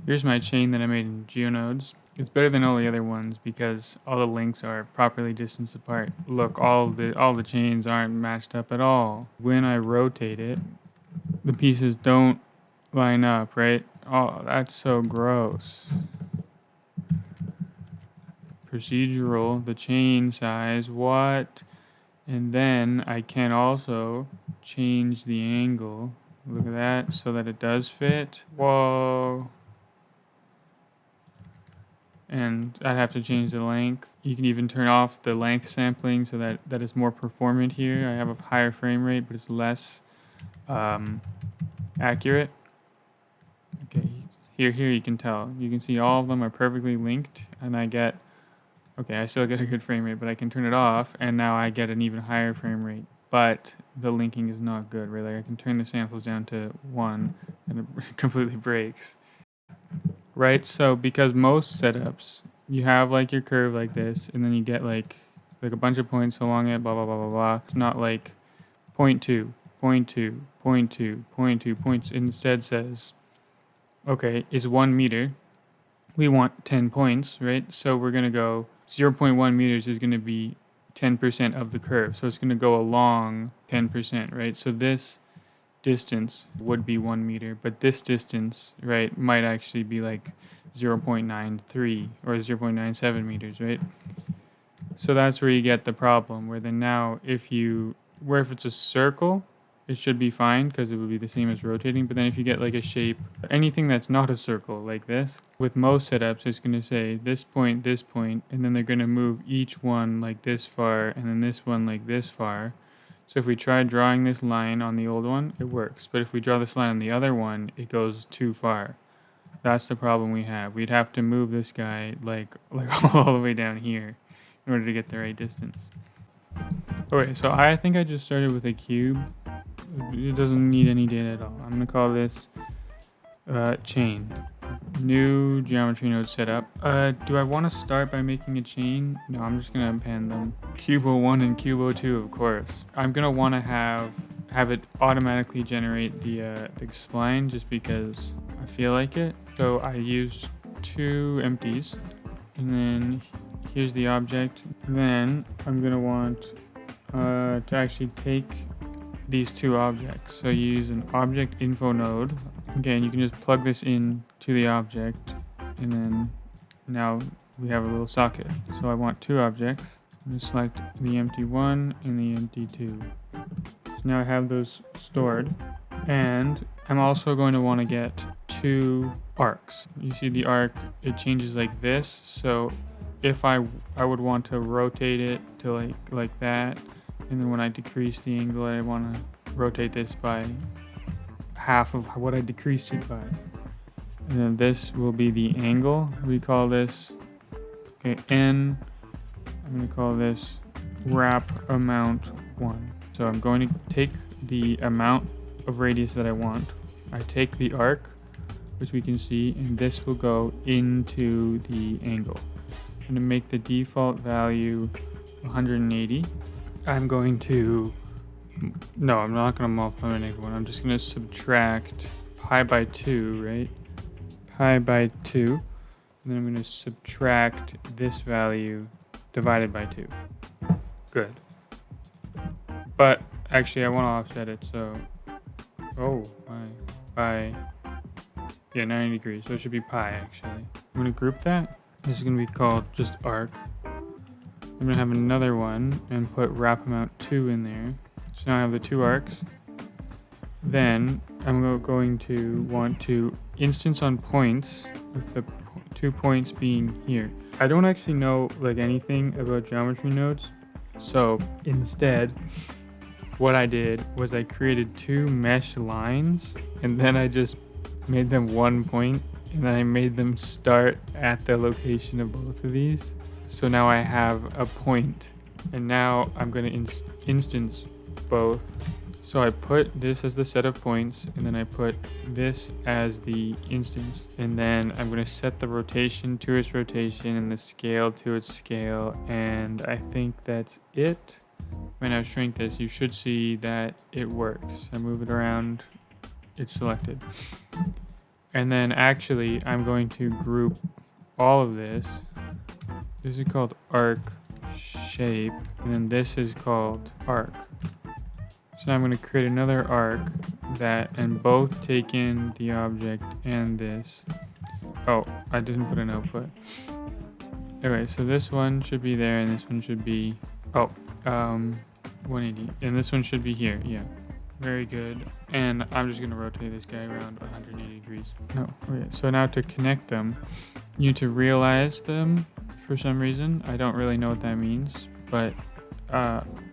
Here's my chain that I made in GeoNodes. It's better than all the other ones because all the links are properly distanced apart. Look, all the chains aren't matched up at all. When I rotate it, the pieces don't line up, right? Oh, that's so gross. Procedural, the chain size, what? And then I can also change the angle. Look at that, so that it does fit. Whoa. And I'd have to change the length. You can even turn off the length sampling so that is more performant here. I have a higher frame rate, but it's less accurate. Okay, here you can tell. You can see all of them are perfectly linked, and I still get a good frame rate, but I can turn it off, and now I get an even higher frame rate. But the linking is not good, really. I can turn the samples down to 1, and it completely breaks. Right, so because most setups, you have like your curve like this, and then you get like a bunch of points along it, blah, blah, blah, blah, blah. It's not like 0.2, 0.2, 0.2, 0.2 points. It instead says, okay, is 1 meter. We want 10 points, right? So we're going to go 0.1 meters is going to be 10% of the curve. So it's going to go along 10%, right? So this distance would be 1 meter, but this distance, right, might actually be like 0.93 or 0.97 meters, right? So that's where you get the problem, where then now if it's a circle, it should be fine because it would be the same as rotating. But then if you get like a shape, anything that's not a circle like this, with most setups, it's going to say this point, and then they're going to move each one like this far, and then this one like this far. So if we try drawing this line on the old one, it works. But if we draw this line on the other one, it goes too far. That's the problem we have. We'd have to move this guy like all the way down here in order to get the right distance. Okay, so I think I just started with a cube. It doesn't need any data at all. I'm going to call this chain. New geometry node setup. Do I want to start by making a chain? No, I'm just going to append them. Cubo 1 and Cubo 2, of course. I'm going to want to have it automatically generate the spline just because I feel like it. So I used 2 empties, and then here's the object. Then I'm going to want to actually take these 2 objects. So you use an object info node. Okay, and you can just plug this in to the object, and then now we have a little socket. So I want 2 objects. I'm going to select the empty 1 and the empty 2. So now I have those stored, and I'm also going to want to get 2 arcs. You see the arc, it changes like this. So if I would want to rotate it to like that, and then when I decrease the angle, I want to rotate this by half of what I decreased it by. And then this will be the angle. We call this, okay, N. I'm going to call this wrap amount 1. So I'm going to take the amount of radius that I want. I take the arc, which we can see, and this will go into the angle. I'm going to make the default value 180. I'm not going to multiply by -1. I'm just going to subtract pi by 2, right? Pi by 2. And then I'm going to subtract this value divided by 2. Good. But actually, I want to offset it, so... by 90 degrees. So it should be pi, actually. I'm going to group that. This is going to be called just arc. I'm going to have another one and put wrap amount 2 in there. So now I have the 2 arcs. Then I'm going to want to instance on points with the 2 points being here. I don't actually know anything about geometry nodes. So instead, what I did was I created 2 mesh lines, and then I just made them 1 point, and then I made them start at the location of both of these. So now I have a point, and now I'm going to instance both. So I put this as the set of points, and then I put this as the instance, and then I'm going to set the rotation to its rotation and the scale to its scale, and I think that's it. When I shrink this, you should see that it works. I move it around, it's selected. And then actually, I'm going to group all of this. This is called arc shape, and then this is called arc. So now I'm going to create another arc and both take in the object and this. Oh, I didn't put an output. Okay, so this one should be there, and this one should be 180, and this one should be here. Yeah, very good. And I'm just gonna rotate this guy around 180 degrees. No, okay. So now to connect them, you need to realize them for some reason. I don't really know what that means, but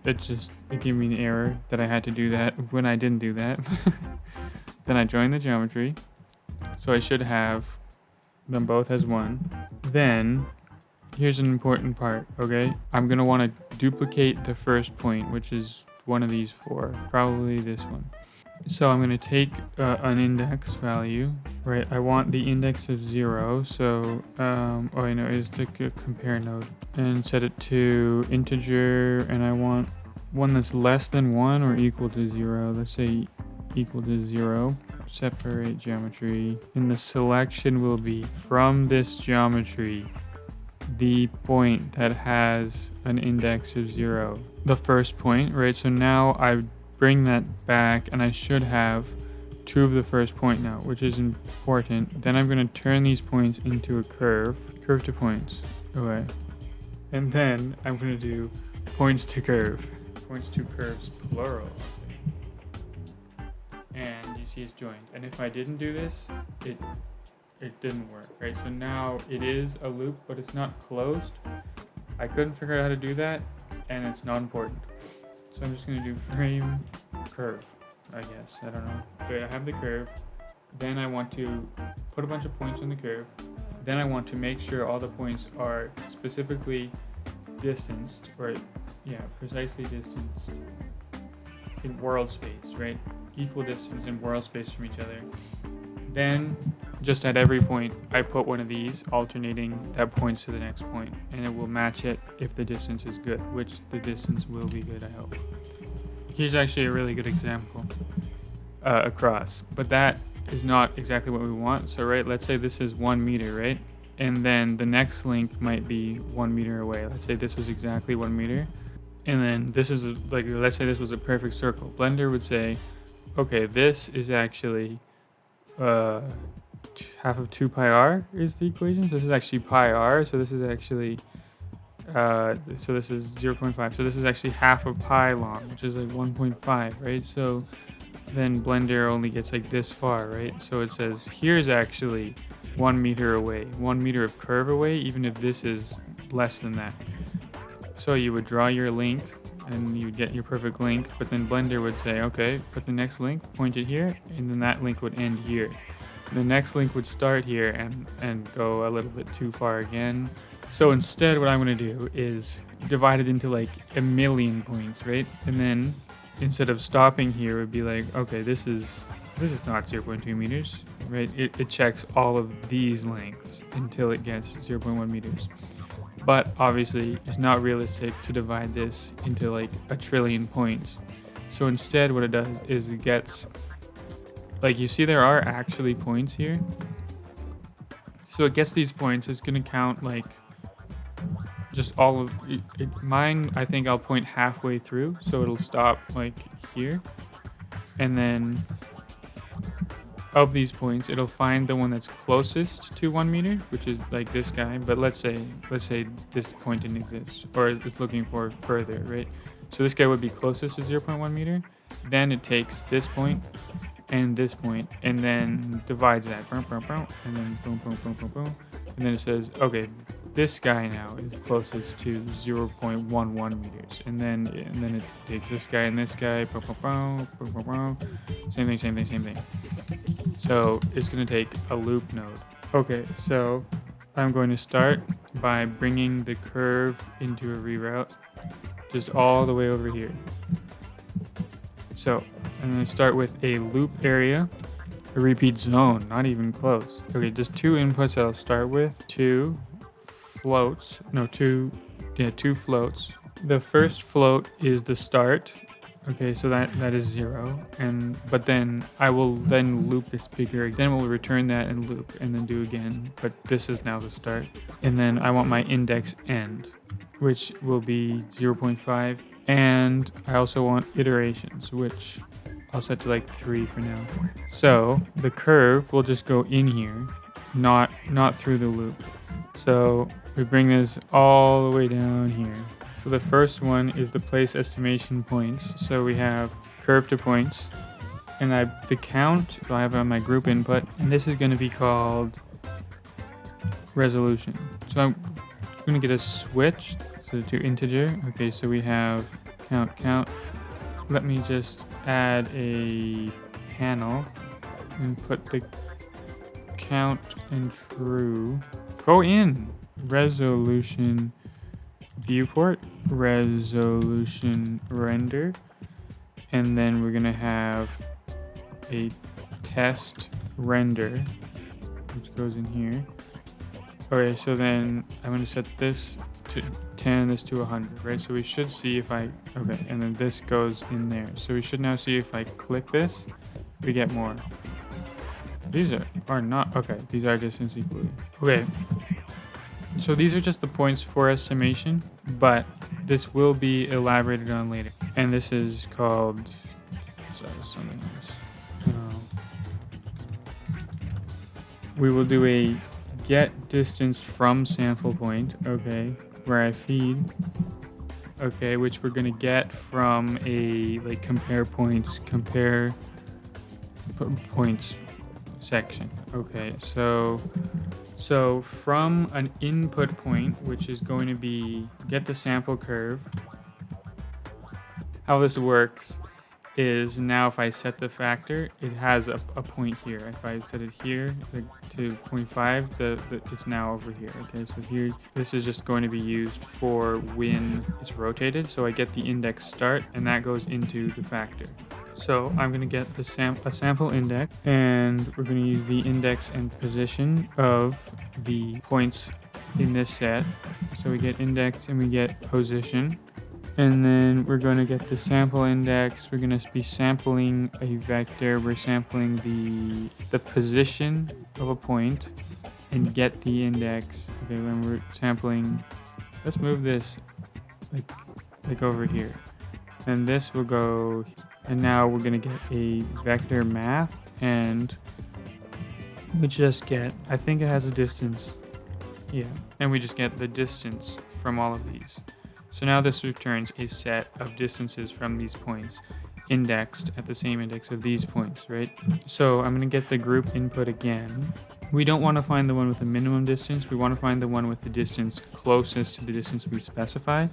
it gave me an error that I had to do that when I didn't do that. Then I joined the geometry, so I should have them both as one. Then here's an important part, okay? I'm gonna want to duplicate the first point, which is one of these four, probably this one. So I'm gonna take an index value, right? I want the index of 0, so is the compare node, and set it to integer, and I want one that's less than 1 or equal to 0. Let's say equal to 0. Separate geometry, and the selection will be from this geometry the point that has an index of 0, the first point, right? So now I bring that back, and I should have 2 of the first point now, which is important. Then I'm going to turn these points into a curve to points. Okay, and then I'm going to do points to curves plural. And you see it's joined. And if I didn't do this, it didn't work, right? So now it is a loop, but it's not closed. I couldn't figure out how to do that, and it's not important. So I'm just gonna do frame curve, I guess. I don't know. Okay, I have the curve. Then I want to put a bunch of points on the curve. Then I want to make sure all the points are specifically distanced, precisely distanced in world space, right? Equal distance in world space from each other. Then just at every point, I put one of these alternating that points to the next point, and it will match it if the distance is good, which the distance will be good, I hope. Here's actually a really good example across, but that is not exactly what we want. So, right, let's say this is 1 meter, right? And then the next link might be 1 meter away. Let's say this was exactly 1 meter. And then this is let's say this was a perfect circle. Blender would say, okay, this is actually half of 2 pi r is the equation. So this is actually pi r. So this is actually so this is 0.5. So this is actually half of pi long, which is like 1.5, right? So then Blender only gets like this far, right? So it says here's actually 1 meter away, 1 meter of curve away, even if this is less than that. So you would draw your link and you get your perfect link, but then Blender would say, okay, put the next link, point it here, and then that link would end here. The next link would start here and go a little bit too far again. So instead, what I'm going to do is divide it into like a million points, right? And then instead of stopping here, it would be like, okay, this is not 0.2 meters, right? It checks all of these lengths until it gets 0.1 meters. But obviously, it's not realistic to divide this into like a trillion points. So instead, what it does is it gets, like, you see there are actually points here. So it gets these points. It's going to count like just all of it. Mine, I think I'll point halfway through. So it'll stop like here. And then of these points, it'll find the one that's closest to 1 meter, which is like this guy. But let's say this point didn't exist, or it's looking for further, right? So this guy would be closest to 0.1 meter. Then it takes this point and this point, and then divides that, and then boom, boom, boom, boom, boom, and then it says, okay, this guy now is closest to 0.11 meters, and then it takes this guy and this guy, boom, boom, boom, boom, boom, same thing. So it's going to take a loop node. Okay, so I'm going to start by bringing the curve into a reroute, just all the way over here. So I'm going to start with a loop area, a repeat zone, not even close. Okay, just 2 inputs I'll start with, 2 floats. The first float is the start Okay, so that is 0, but then I will then loop this bigger. Then we'll return that and loop, and then do again. But this is now the start, and then I want my index end, which will be 0.5, and I also want iterations, which I'll set to like 3 for now. So the curve will just go in here, not through the loop. So we bring this all the way down here. So the first one is the place estimation points. So we have curve to points, and the count, so I have on my group input, and this is going to be called resolution. So I'm going to get a switch to integer. Okay, so we have count. Let me just add a panel and put the count and true. Go in resolution viewport, resolution render, and then we're gonna have a test render, which goes in here. Okay, so then I'm gonna set this to 10, this to 100, right? So we should see if okay, and then this goes in there. So we should now see if I click this, we get more. These are not, okay, these are distance equally. Okay, so these are just the points for estimation, but this will be elaborated on later. And this is called something else. We will do a get distance from sample point, okay, where I feed, okay, which we're gonna get from a like compare points section. Okay, so from an input point, which is going to be get the sample curve, how this works is now if I set the factor, it has a point here. If I set it here to 0.5, it's now over here. Okay, so here, this is just going to be used for when it's rotated. So I get the index start, and that goes into the factor. So I'm going to get a sample index, and we're going to use the index and position of the points in this set. So we get index and we get position. And then we're going to get the sample index. We're going to be sampling a vector. We're sampling the position of a point and get the index. Okay, then we're sampling. Let's move this like over here. And this will go. And now we're going to get a vector math, and we just get, I think it has a distance. Yeah, and we just get the distance from all of these. So now this returns a set of distances from these points indexed at the same index of these points, right? So I'm going to get the group input again. We don't want to find the one with the minimum distance. We want to find the one with the distance closest to the distance we specify.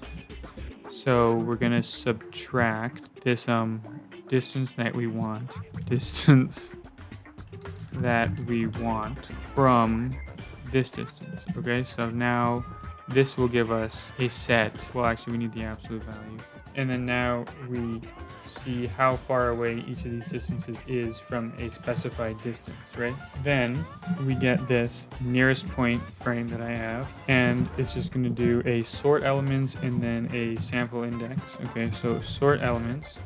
So we're going to subtract this distance that we want from this distance. Okay, so now this will give us a set. Well, actually, we need the absolute value. And then now we see how far away each of these distances is from a specified distance, right? Then we get this nearest point frame that I have, and it's just going to do a sort elements and then a sample index. Okay, so sort elements.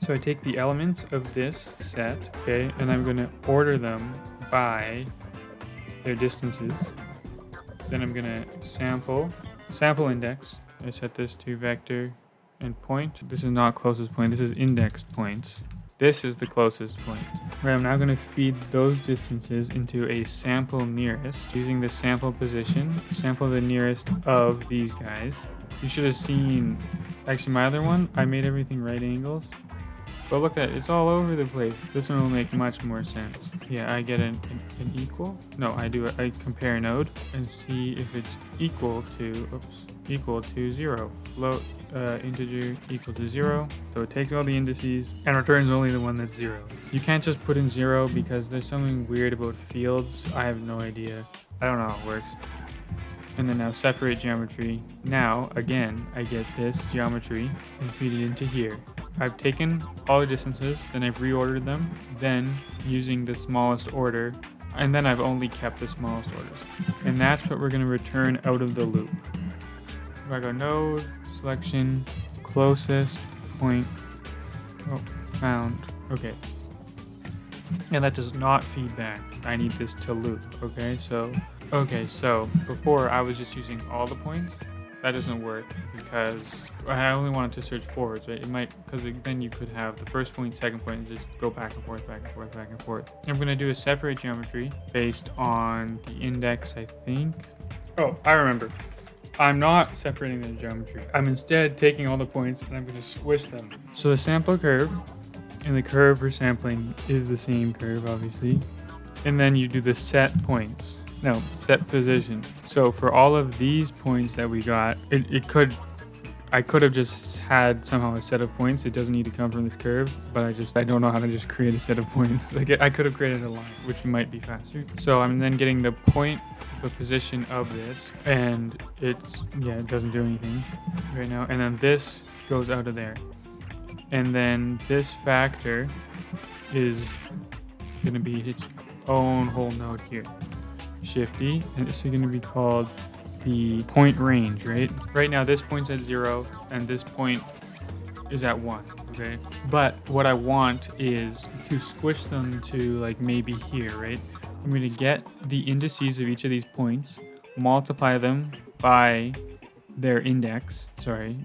So I take the elements of this set, okay, and I'm going to order them by their distances. Then I'm going to sample index. I set this to vector and point. This is not closest point. This is indexed points. This is the closest point. Right, I'm now going to feed those distances into a sample nearest using the sample position. Sample the nearest of these guys. You should have seen, actually my other one, I made everything right angles. But look at it, it's all over the place. This one will make much more sense. Yeah, I get an equal. No, I compare node and see if it's equal to 0. Float integer equal to 0. So it takes all the indices and returns only the one that's 0. You can't just put in 0 because there's something weird about fields. I have no idea. I don't know how it works. And then now separate geometry. Now, again, I get this geometry and feed it into here. I've taken all the distances, then I've reordered them, then using the smallest order, and then I've only kept the smallest orders. And that's what we're going to return out of the loop. If I go node, selection, closest point Oh, found. Okay. And that does not feed back. I need this to loop. Okay, so before I was just using all the points. That doesn't work because I only wanted to search forwards, right? It might, because then you could have the first point, second point, and just go back and forth, back and forth, back and forth. I'm going to do a separate geometry based on the index, I think. Oh, I remember. I'm not separating the geometry. I'm instead taking all the points and I'm going to squish them. So the sample curve and the curve for sampling is the same curve, obviously. And then you do the set points. No, set position. So for all of these points that we got, I could have just had somehow a set of points. It doesn't need to come from this curve, but I don't know how to just create a set of points. Like I could have created a line, which might be faster. So I'm then getting the position of this, and it doesn't do anything right now. And then this goes out of there. And then this factor is gonna be its own whole node here. Shifty, and this is going to be called the point range, right? Right now this point's at 0 and this point is at 1, okay? But what I want is to squish them to like maybe here, right? I'm going to get the indices of each of these points, multiply them by their index,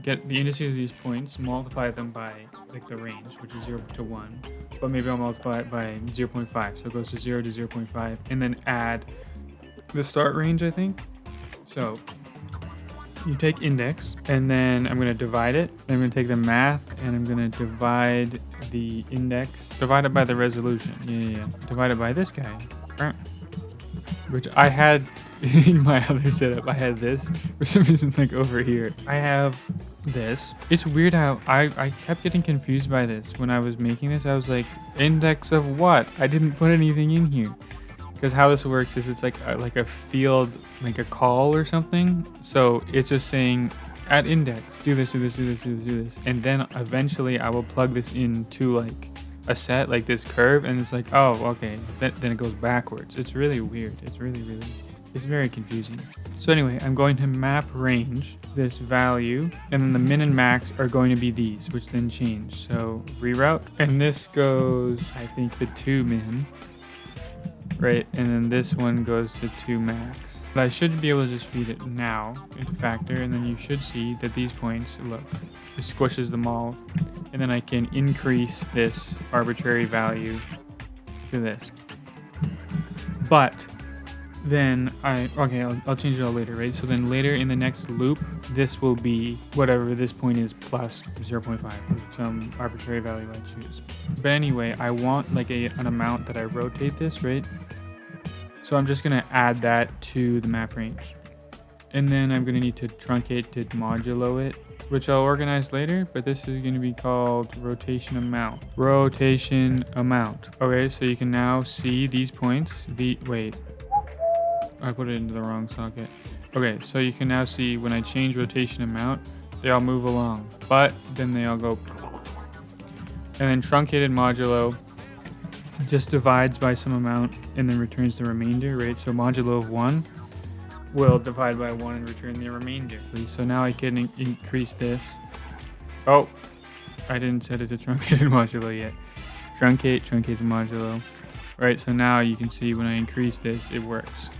get the indices of these points, multiply them by like the range, which is 0 to 1, but maybe I'll multiply it by 0.5, so it goes to 0 to 0.5, and then add the start range, I think. So you take index, and then I'm going to divide it. Then I'm going to take the math, and I'm going to divide the index, divide it by the resolution. Yeah. Divide it by this guy, which I had in my other setup. I had this for some reason, like over here. I have this. It's weird how I kept getting confused by this when I was making this. I was like, index of what? I didn't put anything in here. Because how this works is it's like a field, like a call or something. So it's just saying at index, do this, do this, do this, do this, do this. And then eventually I will plug this into like a set, like this curve. And it's like, oh, okay. Then it goes backwards. It's really weird. It's very confusing. So anyway, I'm going to map range this value. And then the min and max are going to be these, which then change. So reroute. And this goes, I think, the 2 min. Right, and then this one goes to 2 max. But I should be able to just feed it now into factor, and then you should see that these points, look, it squishes them all. And then I can increase this arbitrary value to this. But then I'll change it all later, right? So then later in the next loop, this will be whatever this point is plus 0.5, or some arbitrary value I choose. But anyway, I want like an amount that I rotate this, right? So I'm just going to add that to the map range. And then I'm going to need to truncate to modulo it, which I'll organize later, but this is going to be called rotation amount. Rotation amount. Okay, so you can now see these points. Wait, I put it into the wrong socket. Okay, so you can now see when I change rotation amount, they all move along, but then they all go. And then truncated modulo just divides by some amount and then returns the remainder, right? So modulo of 1 will divide by 1 and return the remainder. So now I can increase this. Oh, I didn't set it to truncated modulo yet. Truncate the modulo. Right, so now you can see when I increase this, it works.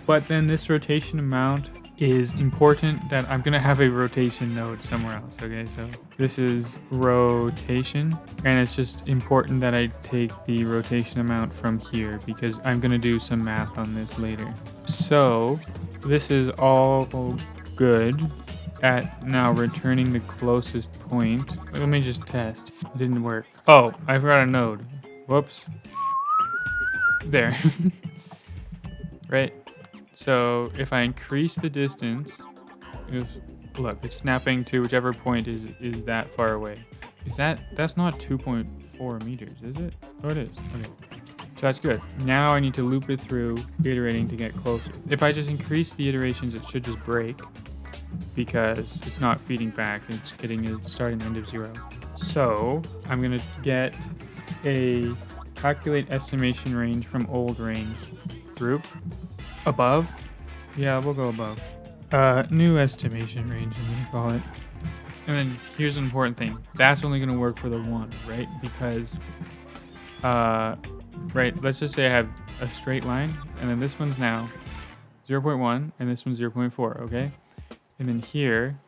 But then this rotation amount is important that I'm going to have a rotation node somewhere else, okay? So this is rotation, and it's just important that I take the rotation amount from here because I'm going to do some math on this later. So this is all good at now returning the closest point. Let me just test. It didn't work. Oh, I forgot a node. Whoops. There. Right? So if I increase the distance, look, it's snapping to whichever point is that far away. That's not 2.4 meters, is it? Oh, it is. Okay. So that's good. Now I need to loop it through, iterating to get closer. If I just increase the iterations, it should just break because it's not feeding back. It's getting a start and end of 0. So I'm going to get a calculate estimation range from old range group. Above? Yeah, we'll go above. New estimation range, I'm going to call it. And then here's an important thing. That's only going to work for the 1, right? Because, right, let's just say I have a straight line, and then this one's now 0.1, and this one's 0.4, okay? And then here,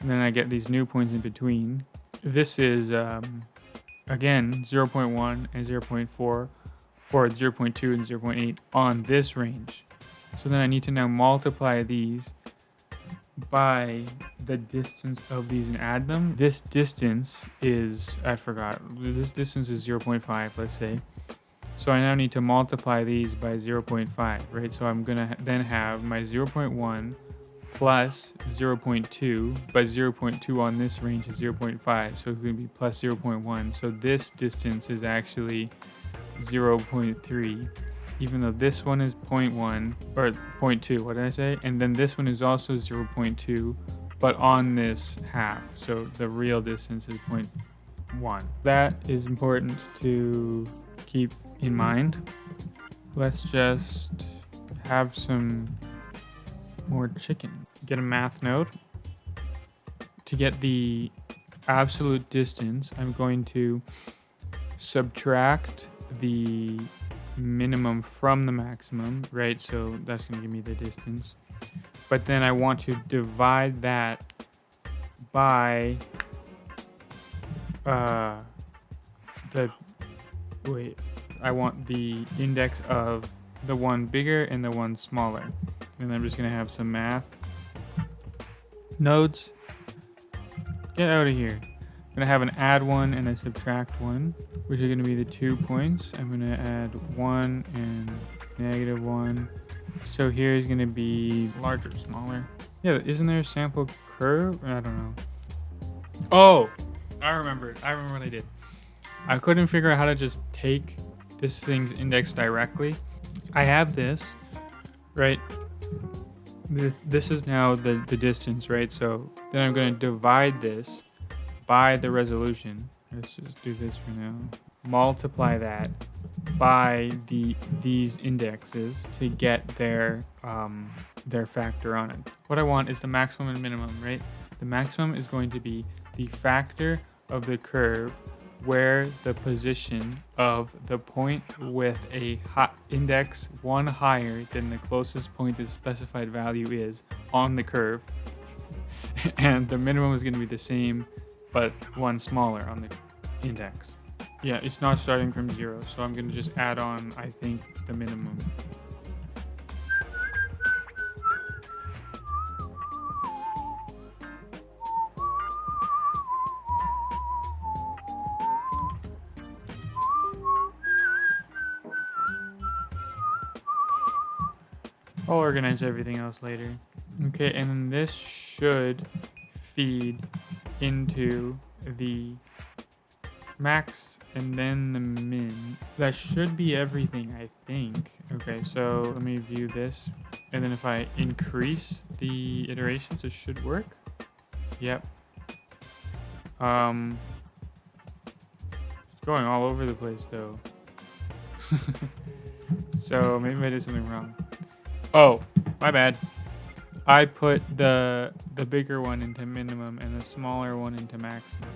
and then I get these new points in between. This is, again, 0.1 and 0.4, or 0.2 and 0.8 on this range. So then I need to now multiply these by the distance of these and add them. This distance is, I forgot, this distance is 0.5, let's say. So I now need to multiply these by 0.5, right? So I'm gonna then have my 0.1 plus 0.2, but 0.2 on this range is 0.5, so it's gonna be plus 0.1. So this distance is actually 0.3, even though this one is 0.1 or 0.2, what did I say? And then this one is also 0.2, but on this half, so the real distance is 0.1. That is important to keep in mind. Let's just have some more chicken. Get a math node. To get the absolute distance, I'm going to subtract the minimum from the maximum, right? So that's going to give me the distance. But then I want to divide that by I want the index of the one bigger and the one smaller. And I'm just going to have some math. Nodes, get out of here. I'm going to have an add 1 and a subtract 1, which are going to be the 2 points. I'm going to add 1 and negative 1. So here's going to be larger, smaller. Yeah, isn't there a sample curve? I don't know. Oh, I remember what I did. I couldn't figure out how to just take this thing's index directly. I have this, right? This is now the distance, right? So then I'm going to divide this by the resolution. Let's just do this for now. Multiply that by these indexes to get their factor on it. What I want is the maximum and minimum, right? The maximum is going to be the factor of the curve where the position of the point with a index 1 higher than the closest point to the specified value is on the curve. And the minimum is going to be the same, but 1 smaller on the index. Yeah, it's not starting from 0, so I'm going to just add on, I think, the minimum. I'll organize everything else later. Okay, and then this should feed into the max and then the min. That should be everything, I think. Okay, so let me view this. And then if I increase the iterations, it should work. Yep. It's going all over the place though. So maybe I did something wrong. Oh, my bad. I put the bigger one into minimum and the smaller one into maximum.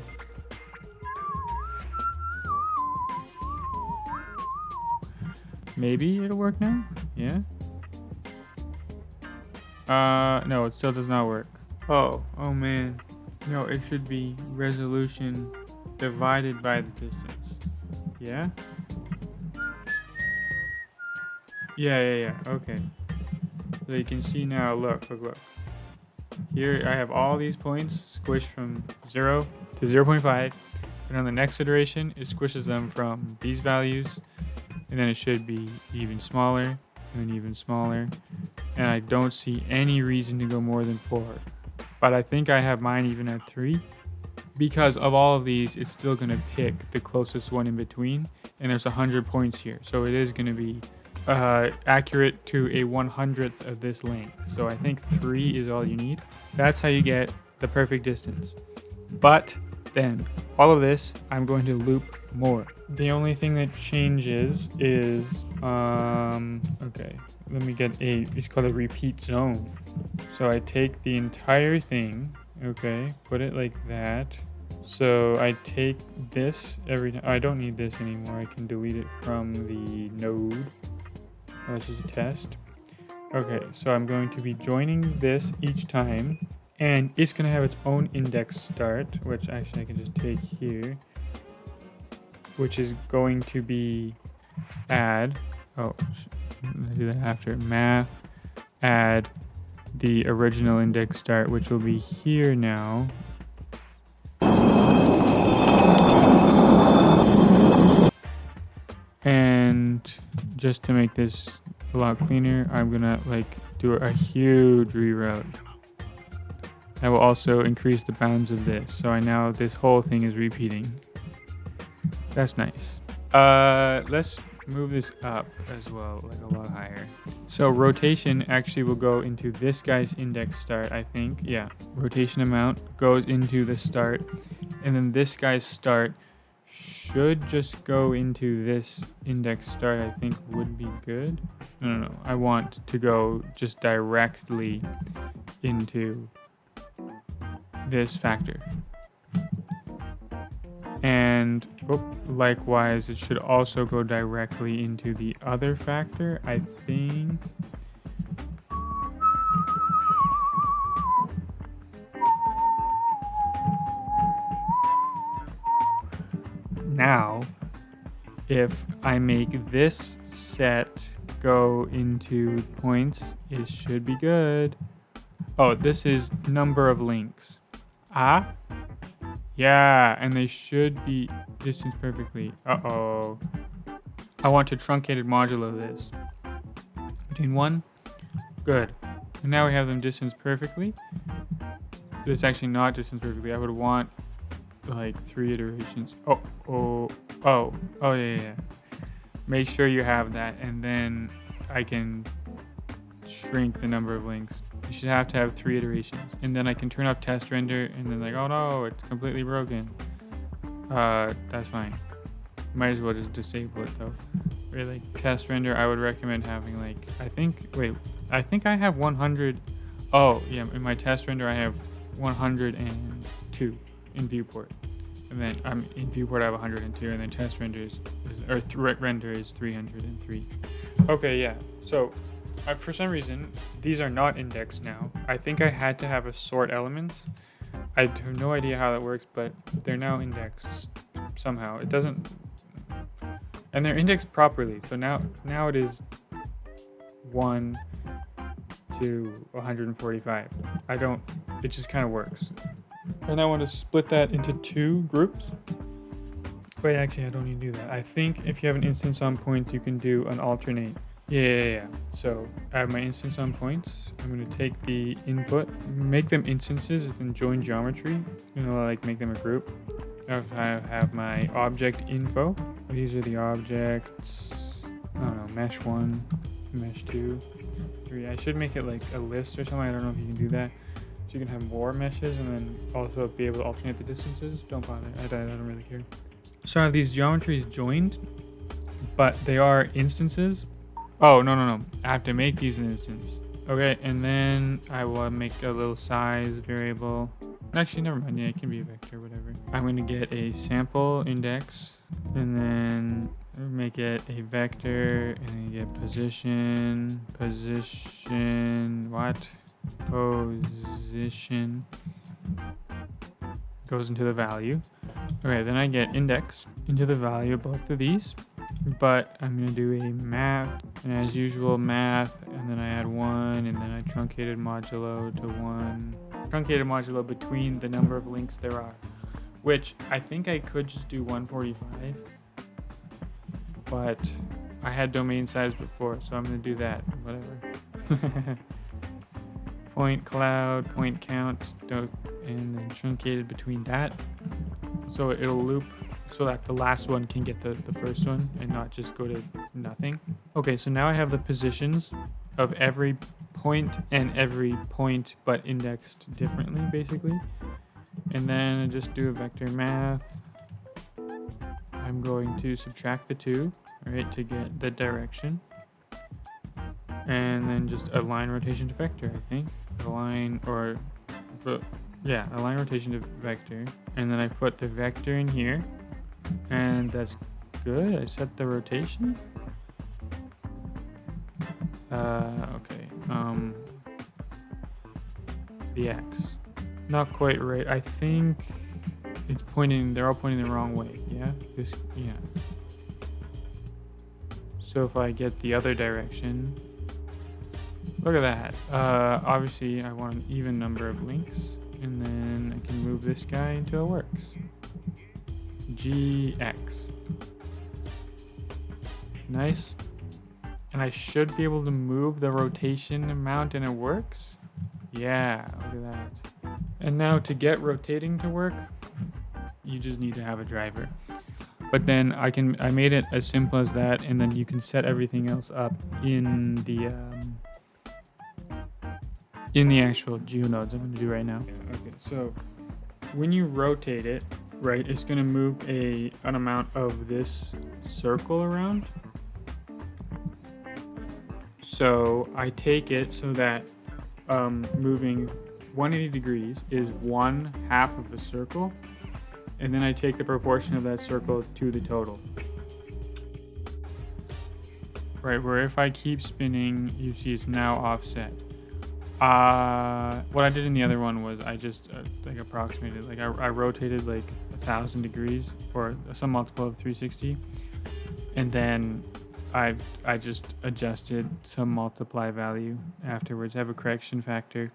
Maybe it'll work now? Yeah? No, it still does not work. Oh man. No, it should be resolution divided by the distance. Yeah? Yeah. Okay. So you can see now, look. Here I have all these points squished from 0 to 0.5. And on the next iteration, it squishes them from these values. And then it should be even smaller, and then even smaller. And I don't see any reason to go more than 4. But I think I have mine even at 3. Because of all of these, it's still going to pick the closest one in between. And there's 100 points here. So it is going to be accurate to a 100th of this length. So I think 3 is all you need. That's how you get the perfect distance. But then all of this, I'm going to loop more. The only thing that changes is, okay, let me get it's called a repeat zone. So I take the entire thing Okay, put it like that. So I take this every time. I don't need this anymore. I can delete it from the node. Oh, this is a test. Okay, so I'm going to be joining this each time, and it's going to have its own index start, which actually I can just take here, which is going to be add. Oh, let's do that after. Math, add the original index start, which will be here now. And just to make this a lot cleaner, I'm gonna do a huge reroute. I will also increase the bounds of this, so I now this whole thing is repeating. That's nice. Let's move this up as well, like a lot higher. So rotation actually will go into this guy's index start, I think. Yeah, rotation amount goes into the start, and then this guy's start should just go into this index start. I think would be good. No. I want to go just directly into this factor. And likewise, it should also go directly into the other factor, I think. Now, if I make this set go into points, it should be good. Oh, this is number of links. Ah? Yeah, and they should be distanced perfectly. Uh-oh. I want to truncated modulo this. Between 1? Good. And now we have them distanced perfectly. It's actually not distanced perfectly. I would want like 3 iterations. Oh, yeah. Make sure you have that, and then I can shrink the number of links. You should have to have 3 iterations, and then I can turn off test render, and then oh no, it's completely broken. That's fine. Might as well just disable it though. Really, test render, I would recommend having I think I have 100. Oh yeah, in my test render I have 102 in viewport, and then in viewport I have 102, and then test render render is 303. Okay, yeah. So for some reason these are not indexed now. I think I had to have a sort elements. I have no idea how that works, but they're now indexed somehow. It doesn't, and they're indexed properly. So now it is 1 to 145. It just kind of works. And I want to split that into 2 groups. Wait, actually, I don't need to do that. I think if you have an instance on points, you can do an alternate. Yeah. So I have my instance on points. I'm going to take the input, make them instances, and then join geometry. Make them a group. I have my object info. These are the objects. I don't know, mesh 1, mesh 2, 3. I should make it like a list or something. I don't know if you can do that. So you can have more meshes and then also be able to alternate the distances. Don't bother. I don't really care. So I have these geometries joined, but they are instances. Oh, no. I have to make these an instance. Okay, and then I will make a little size variable. Actually, never mind. Yeah, it can be a vector, whatever. I'm going to get a sample index, and then make it a vector, and then get position, what? Position goes into the value. Okay, then I get index into the value of both of these, but I'm going to do a math, and as usual math, and then I add 1, and then I truncated modulo to 1. Truncated modulo between the number of links there are, which I think I could just do 145, but I had domain size before, so I'm going to do that, whatever. Point cloud, point count, and then truncated between that. So it'll loop so that the last one can get the first one and not just go to nothing. Okay, so now I have the positions of every point and every point but indexed differently, basically. And then I just do a vector math. I'm going to subtract the 2, right, to get the direction. And then just align rotation to vector, I think. Align, or Yeah, align rotation to vector. And then I put the vector in here. And that's good. I set the rotation. Okay. The X. Not quite right. I think it's pointing, they're all pointing the wrong way. Yeah? Yeah. So if I get the other direction, look at that. Obviously I want an even number of links, and then I can move this guy until it works. GX. Nice. And I should be able to move the rotation amount and it works. Yeah, look at that. And now to get rotating to work, you just need to have a driver. But then I made it as simple as that, and then you can set everything else up in the actual geo nodes I'm going to do right now. Okay, so when you rotate it, right, it's going to move an amount of this circle around. So I take it so that moving 180 degrees is 1/2 of a circle, and then I take the proportion of that circle to the total. Right, where if I keep spinning, you see it's now offset. What I did in the other one was I just like approximated, like I rotated like 1,000 degrees or some multiple of 360, and then I just adjusted some multiply value afterwards. I have a correction factor